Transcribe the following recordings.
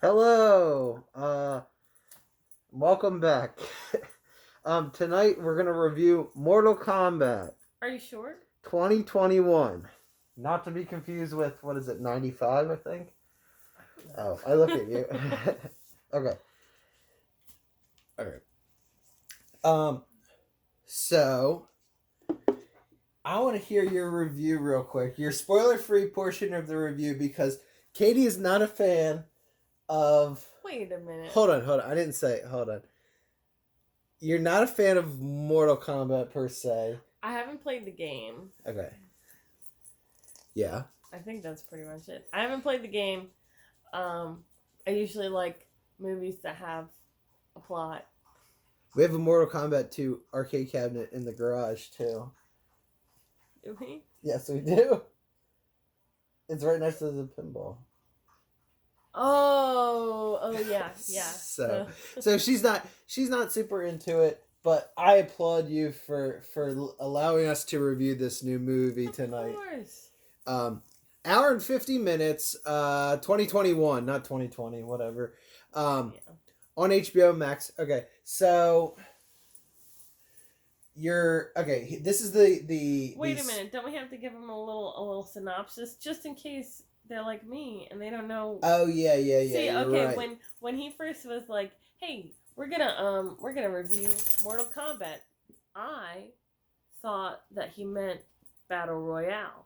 Hello. Welcome back. Tonight we're gonna review Mortal Kombat Are you sure? 2021. Not to be confused with what is it, 95, I think? Oh, I look at you. Okay. Alright. So I want to hear your review real quick. Your spoiler free portion of the review because Katie is not a fan of Wait a minute. Hold on. I didn't say hold on. You're not a fan of Mortal Kombat per se. I haven't played the game. Okay. Yeah. I think that's pretty much it. I haven't played the game. I usually like movies that have a plot. We have a Mortal Kombat 2 arcade cabinet in the garage too. Do we? Yes, we do. It's right next to the pinball. Oh yeah. So she's not super into it, but I applaud you for allowing us to review this new movie tonight. Of course. Hour and 50 minutes, 2021, not 2020, whatever. On HBO Max. Okay, so this is the Wait a minute, don't we have to give them a little synopsis just in case they're like me and they don't know? Oh yeah. See, okay, right. when he first was like, "Hey, we're gonna review Mortal Kombat," I thought that he meant Battle Royale.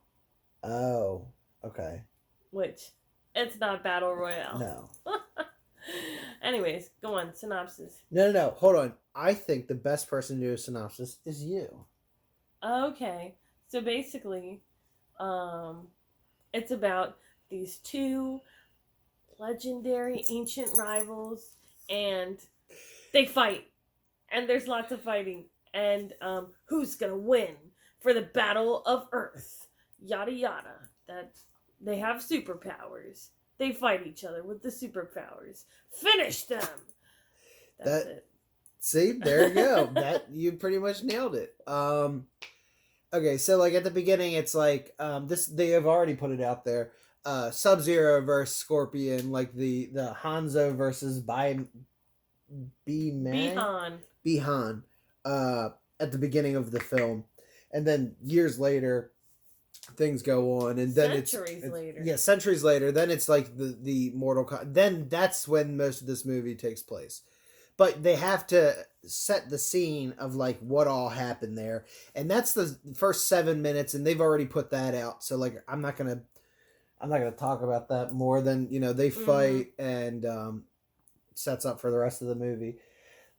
Oh, okay. Which, it's not Battle Royale. No. Anyways, go on, synopsis. No, hold on. I think the best person to do a synopsis is you. Okay, so basically, it's about these two legendary ancient rivals, and they fight, and there's lots of fighting, and who's gonna win for the Battle of Earth? Yada yada. That they have superpowers. They fight each other with the superpowers. Finish them. That's it. See, there you go. That you pretty much nailed it. Okay, so like at the beginning, it's like this. They have already put it out there. Sub-Zero versus Scorpion, like the Hanzo versus Bihan. At the beginning of the film, and then years later, things go on, and then centuries later, then it's like the Mortal Kombat. Then that's when most of this movie takes place. But they have to set the scene of like what all happened there, and that's the first 7 minutes, and they've already put that out. So like, I'm not gonna talk about that more than they fight and sets up for the rest of the movie.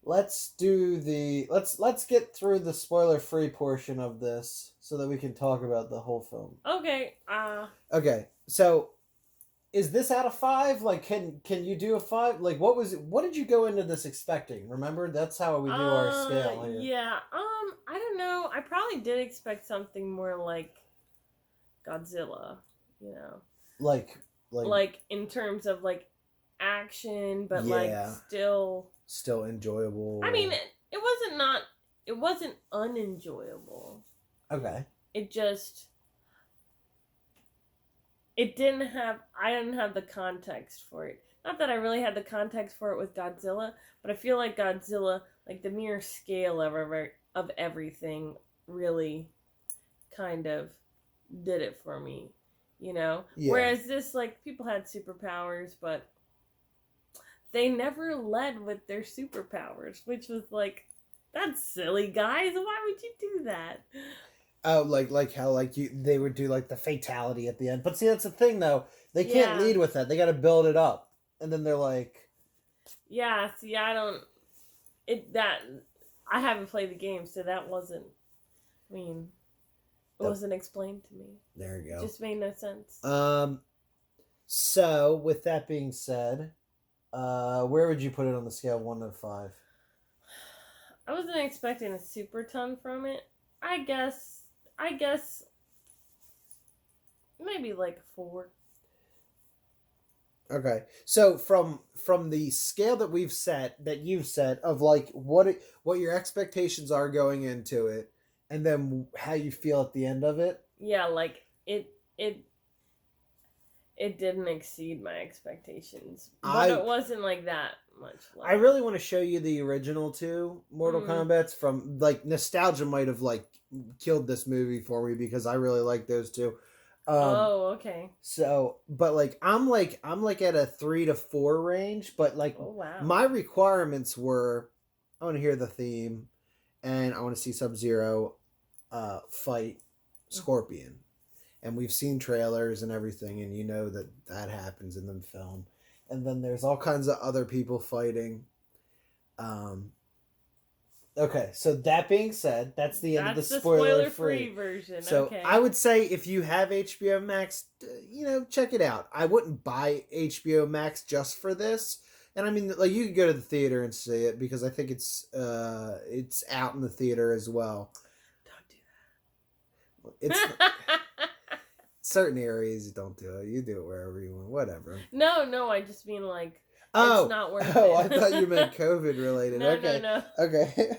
Let's get through the spoiler free portion of this so that we can talk about the whole film. Okay. Okay. So, is this out of 5? Like, can you do a 5? Like, what did you go into this expecting? Remember, that's how we do our scale here. Yeah. I don't know. I probably did expect something more like Godzilla. Like in terms of like action, but like still enjoyable. I mean, it wasn't unenjoyable. Okay. I didn't have the context for it. Not that I really had the context for it with Godzilla, but I feel like Godzilla, like the mere scale of everything really kind of did it for me, Yeah. Whereas this, like, people had superpowers, but they never led with their superpowers, which was like, that's silly, guys. Why would you do that? Oh, like how they would do like the fatality at the end. But see, that's the thing though. They can't lead with that. They got to build it up, and then they're like, yeah. See, I haven't played the game, so that wasn't. I mean, it wasn't explained to me. There you go. It just made no sense. So with that being said, where would you put it on the scale of 1 to 5? I wasn't expecting a super ton from it. I guess maybe like 4. Okay. So from the scale that you've set of like what your expectations are going into it, and then how you feel at the end of it. Yeah, like it it didn't exceed my expectations, but it wasn't like that much lower. I really want to show you the original two Mortal Kombats. From like nostalgia might have like killed this movie for me because I really like those two. Okay. So, but like I'm like at a 3 to 4 range, but like my requirements were, I want to hear the theme, and I want to see Sub-Zero fight Scorpion. And we've seen trailers and everything, and you know that happens in the film. And then there's all kinds of other people fighting. Okay, so that being said, that's the end of the spoiler-free version. So okay. I would say if you have HBO Max, check it out. I wouldn't buy HBO Max just for this. And I mean, like, you could go to the theater and see it because I think it's out in the theater as well. Don't do that. It's certain areas you don't do it. You do it wherever you want. Whatever. No, I just mean like it's not worth it. I thought you meant COVID related. No, okay. No. Okay.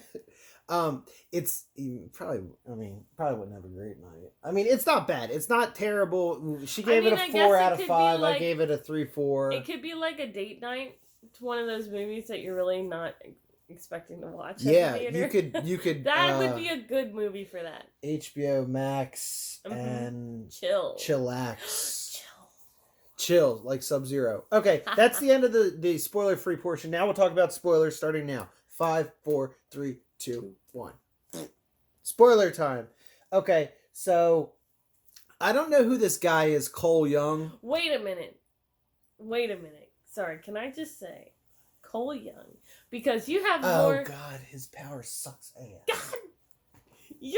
It's probably wouldn't have a great night. I mean, it's not bad. It's not terrible. She gave it a 4 out of 5. I gave it a 3-4. It could be like a date night. It's one of those movies that you're really not expecting to watch. Yeah, at the theater. you could. That would be a good movie for that. HBO Max and chillax. Chill like Sub-Zero. Okay, that's the end of the spoiler-free portion. Now we'll talk about spoilers starting now. 5, 4, 3, 2, 1. Spoiler time. Okay, so I don't know who this guy is, Cole Young. Wait a minute. Sorry, can I just say Cole Young? Because you have more... Oh, God, his power sucks ass. God! He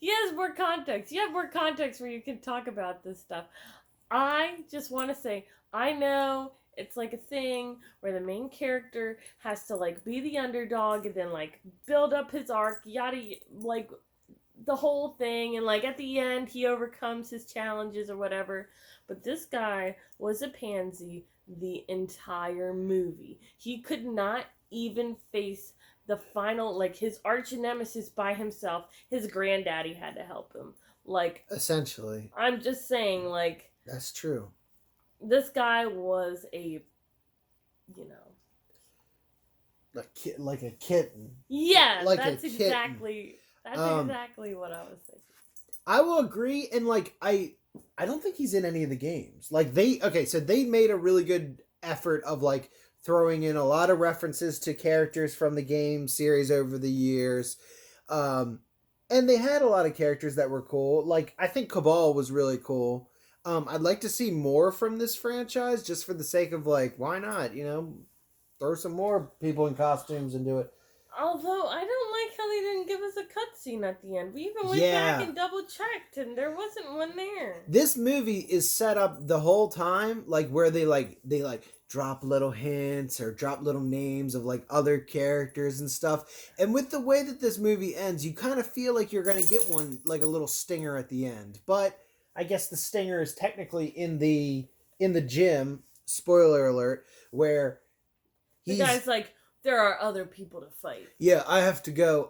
has more context. You have more context where you can talk about this stuff. I just want to say, I know it's like a thing where the main character has to like be the underdog and then like build up his arc, yada, like the whole thing, and like at the end he overcomes his challenges or whatever. But this guy was a pansy the entire movie. He could not even face the final, like his arch nemesis by himself. His granddaddy had to help him. Like, essentially. I'm just saying, like, that's true. This guy was a, like a kitten. Yeah, like that's exactly what I was thinking. I will agree, and like I don't think he's in any of the games. Like so they made a really good effort of like throwing in a lot of references to characters from the game series over the years. And they had a lot of characters that were cool. Like, I think Cabal was really cool. I'd like to see more from this franchise just for the sake of like, why not? Throw some more people in costumes and do it. Although, I don't like how they didn't give us a cutscene at the end. We even went back and double-checked, and there wasn't one there. This movie is set up the whole time, like, where they drop little hints or drop little names of, like, other characters and stuff. And with the way that this movie ends, you kind of feel like you're going to get one, like, a little stinger at the end. But I guess the stinger is technically in the gym, spoiler alert, where the guy's like, there are other people to fight. Yeah, I have to go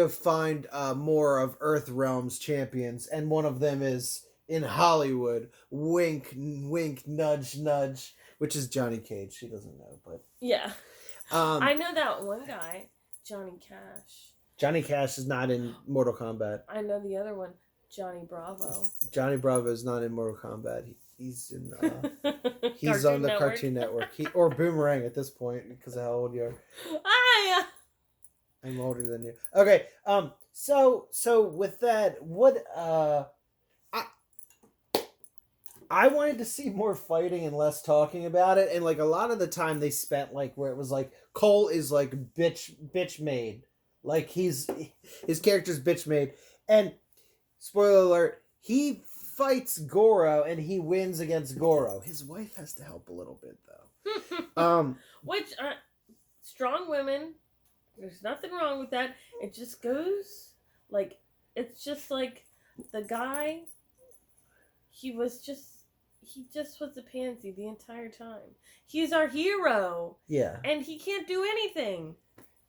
find more of Earthrealm's champions, and one of them is in Hollywood. Wink, wink, nudge, nudge. Which is Johnny Cage. She doesn't know, but yeah, I know that one guy, Johnny Cash. Johnny Cash is not in Mortal Kombat. I know the other one, Johnny Bravo. Johnny Bravo is not in Mortal Kombat. He's in. He's on the Cartoon Network. Or Boomerang at this point because of how old you are. Yeah. I'm older than you. Okay. So with that, what I wanted to see more fighting and less talking about it, and like a lot of the time they spent like where it was like Cole is like bitch made, like his character's bitch made, and spoiler alert, he fights Goro and he wins against Goro. His wife has to help a little bit though. Which strong women, there's nothing wrong with that. It just goes like, it's just like the guy, he just was a pansy the entire time. He's our hero. Yeah. And he can't do anything.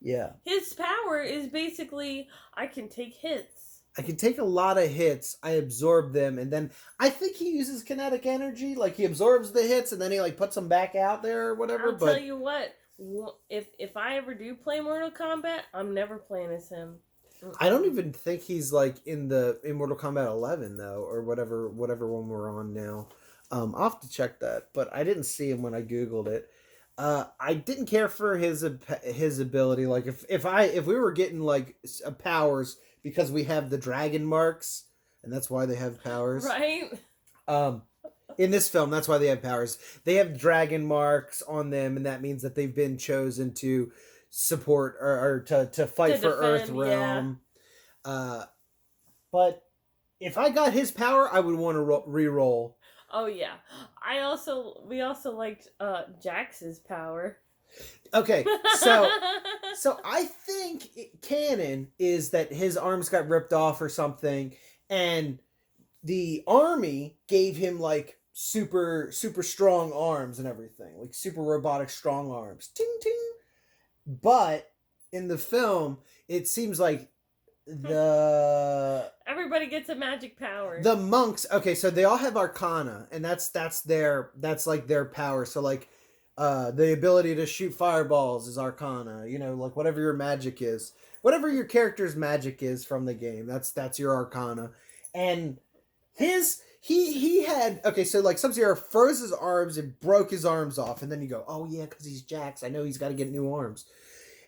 Yeah. His power is basically, I can take hits. I can take a lot of hits, I absorb them, and then I think he uses kinetic energy. Like, he absorbs the hits, and then he, like, puts them back out there or whatever. I'll tell you what, if I ever do play Mortal Kombat, I'm never playing as him. I don't even think he's, like, in Mortal Kombat 11, though, or whatever one we're on now. I'll have to check that, but I didn't see him when I Googled it. I didn't care for his ability. Like, if we were getting, like, powers because we have the dragon marks, and that's why they have powers. Right? In this film, that's why they have powers. They have dragon marks on them, and that means that they've been chosen to support or to fight for defend, Earthrealm. Yeah. But if I got his power, I would want to re-roll. Oh yeah, we also liked Jax's power. Okay, so I think canon is that his arms got ripped off or something, and the army gave him like super strong arms and everything, like super robotic strong arms. Ting ting. But in the film, it seems like everybody gets a magic power. The monks, okay, so they all have arcana, and that's like their power. So like the ability to shoot fireballs is arcana, you know, like whatever your magic is. Whatever your character's magic is from the game, that's your arcana. And he had, okay, so like Sub-Zero froze his arms and broke his arms off, and then you go, oh yeah, because he's Jax, I know he's got to get new arms.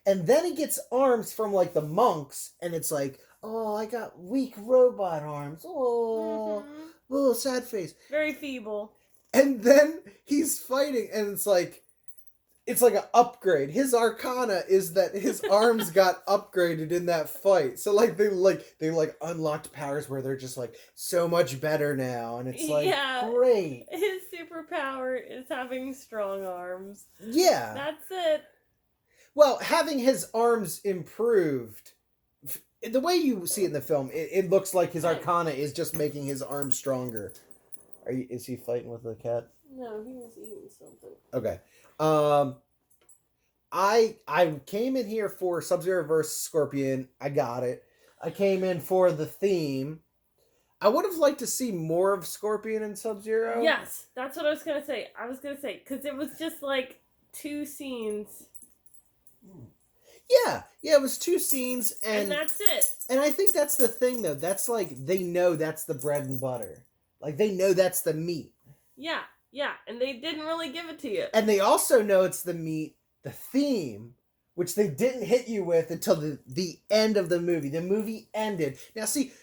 And then he gets arms from like the monks, and it's like, oh, I got weak robot arms. Oh, little sad face. Very feeble. And then he's fighting, and it's like an upgrade. His arcana is that his arms got upgraded in that fight. So like they unlocked powers where they're just like so much better now, and it's like great. His superpower is having strong arms. Yeah. That's it. Well, having his arms improved, the way you see it in the film, it looks like his arcana is just making his arms stronger. Is he fighting with the cat? No, he was eating something. Okay. I came in here for Sub-Zero vs. Scorpion. I got it. I came in for the theme. I would have liked to see more of Scorpion and Sub-Zero. Yes, that's what I was going to say. Because it was just like 2 scenes. Yeah, it was 2 scenes. And that's it. And I think that's the thing, though. That's like, they know that's the bread and butter. Like, they know that's the meat. Yeah, and they didn't really give it to you. And they also know it's the meat, the theme, which they didn't hit you with until the end of the movie. The movie ended. Now, see,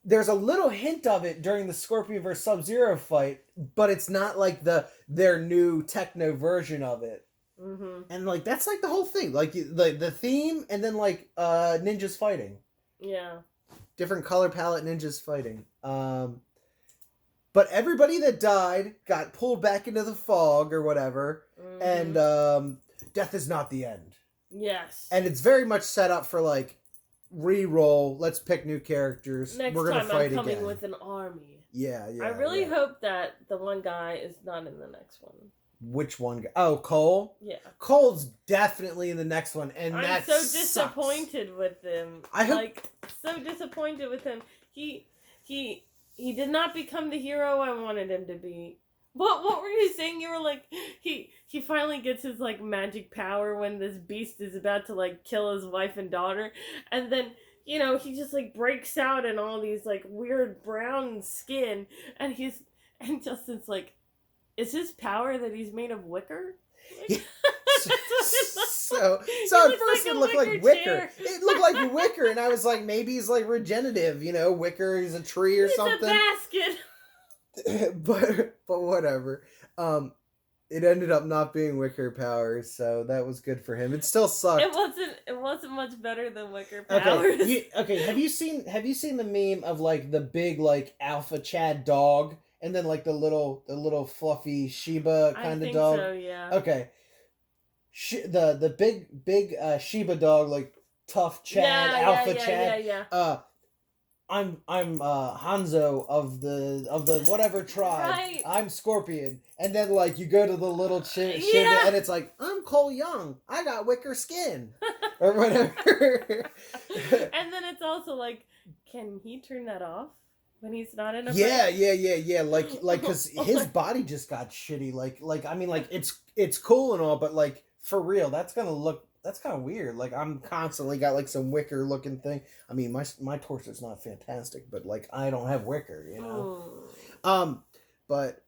there's a little hint of it during the Scorpion vs. Sub-Zero fight, but it's not like their new techno version of it. Mm-hmm. And, like, that's, like, the whole thing. Like, the theme, and then, like, ninjas fighting. Yeah. Different color palette ninjas fighting. But everybody that died got pulled back into the fog or whatever. Mm-hmm. And death is not the end. Yes. And it's very much set up for, like, re-roll. Let's pick new characters. We're gonna fight I'm coming again. With an army. Yeah. I really hope that the one guy is not in the next one. Which one guy? Oh, Cole? Yeah. Cole's definitely in the next one, and I'm so disappointed with him. So disappointed with him. He did not become the hero I wanted him to be. What were you saying? You were like, he finally gets his, like, magic power when this beast is about to, like, kill his wife and daughter. And then, you know, he just, like, breaks out in all these, like, weird brown skin. And Justin's like, is his power that he's made of wicker? Yeah. So at first it looked like wicker. It looked like wicker, and I was like, maybe he's like regenerative, you know, wicker is a tree or something. It's a basket. but whatever. It ended up not being wicker powers, so that was good for him. It still sucked. It wasn't much better than wicker powers. Okay. Have you seen the meme of like the big like alpha Chad dog, and then like the little fluffy Shiba kind of dog? I think so, yeah. Okay. The big Shiba dog, like tough Chad, alpha Chad. Yeah. I'm Hanzo of the whatever tribe. Right. I'm Scorpion, and then like you go to the little Shiba, and it's like I'm Cole Young. I got wicker skin. or whatever. And then it's also like, can he turn that off when he's not in a yeah. Like, because his body just got shitty. Like, I mean, like, it's cool and all, but like, for real, that's kind of weird. Like, I'm constantly got like some wicker looking thing. I mean, my torso's not fantastic, but like, I don't have wicker, you know. But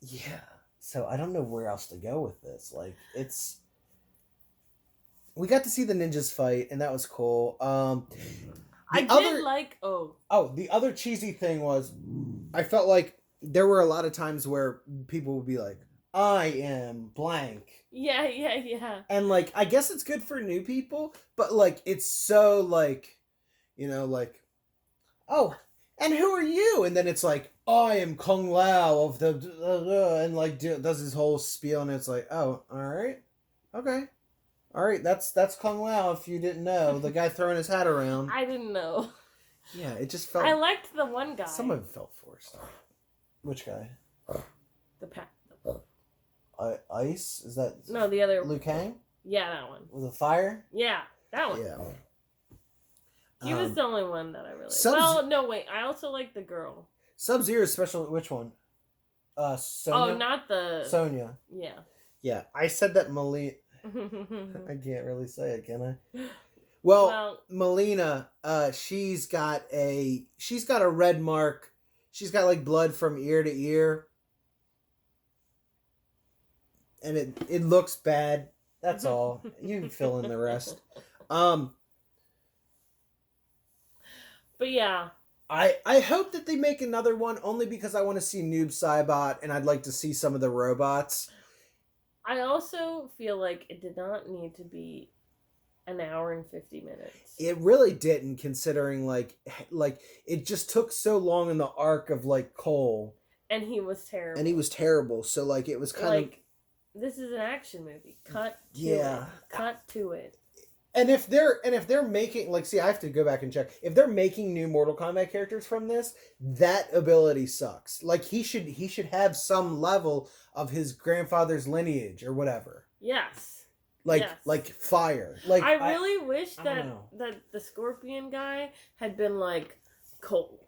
yeah. So I don't know where else to go with this. Like, we got to see the ninjas fight, and that was cool. The other cheesy thing was, I felt like there were a lot of times where people would be like, I am blank. Yeah. And like, I guess it's good for new people, but like, it's so like, you know, like, oh, and who are you? And then it's like, I am Kung Lao of the, and like, does his whole spiel, and it's like, oh, all right, okay. All right, that's Kung Lao. If you didn't know, the guy throwing his hat around. I didn't know. Yeah, it just felt. I liked the one guy. Some of it felt forced. Which guy? Ice? Is that? No, the other. Liu Kang. Yeah, that one. With the fire. Yeah, that one. Yeah. He was the only one that I really. Well, no, wait. I also like the girl. Sub-Zero's special. Which one? Sonya. Oh, not the. Sonya. Yeah. Yeah, I said that I can't really say it, can I? Well, Melina, she's got a red mark. She's got like blood from ear to ear. And it looks bad. That's all. You can fill in the rest. But yeah. I hope that they make another one, only because I want to see Noob Saibot, and I'd like to see some of the robots. I also feel like it did not need to be an hour and 50 minutes. It really didn't, considering like it just took so long in the arc of like Cole. And he was terrible. So like it was kind of like, this is an action movie. Cut to it. And if they're making, like, see, I have to go back and check. If they're making new Mortal Kombat characters from this, that ability sucks. Like, he should have some level of his grandfather's lineage or whatever. Yes. Like fire. Like, I really wish that the Scorpion guy had been like, Cole,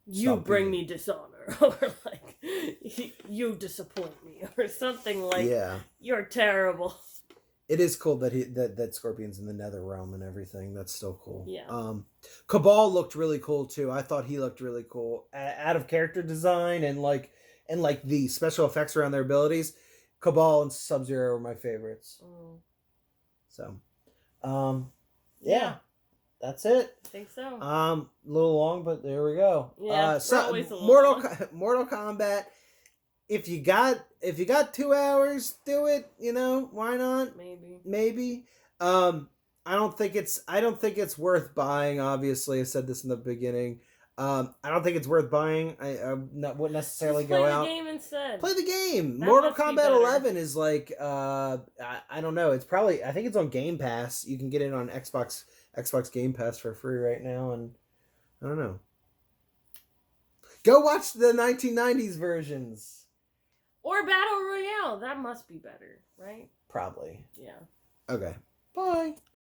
you bring me dishonor, or like, you disappoint me, or something like, you're terrible. It is cool that Scorpion's in the Nether Realm and everything. That's still cool. Yeah. Cabal looked really cool too. I thought he looked really cool. Out of character design and like the special effects around their abilities, Cabal and Sub-Zero were my favorites. So, yeah. That's it. I think so. A little long, but there we go. Yeah. Mortal Kombat. If you got 2 hours, do it. You know, why not? Maybe. I don't think it's worth buying. Obviously, I said this in the beginning. I don't think it's worth buying. I wouldn't necessarily go out. Play the game instead. Play the game. Mortal Kombat 11 is like I don't know. It's probably, I think it's on Game Pass. You can get it on Xbox Game Pass for free right now, and I don't know. Go watch the 1990s versions. Or Battle Royale. That must be better, right? Probably. Yeah. Okay. Bye.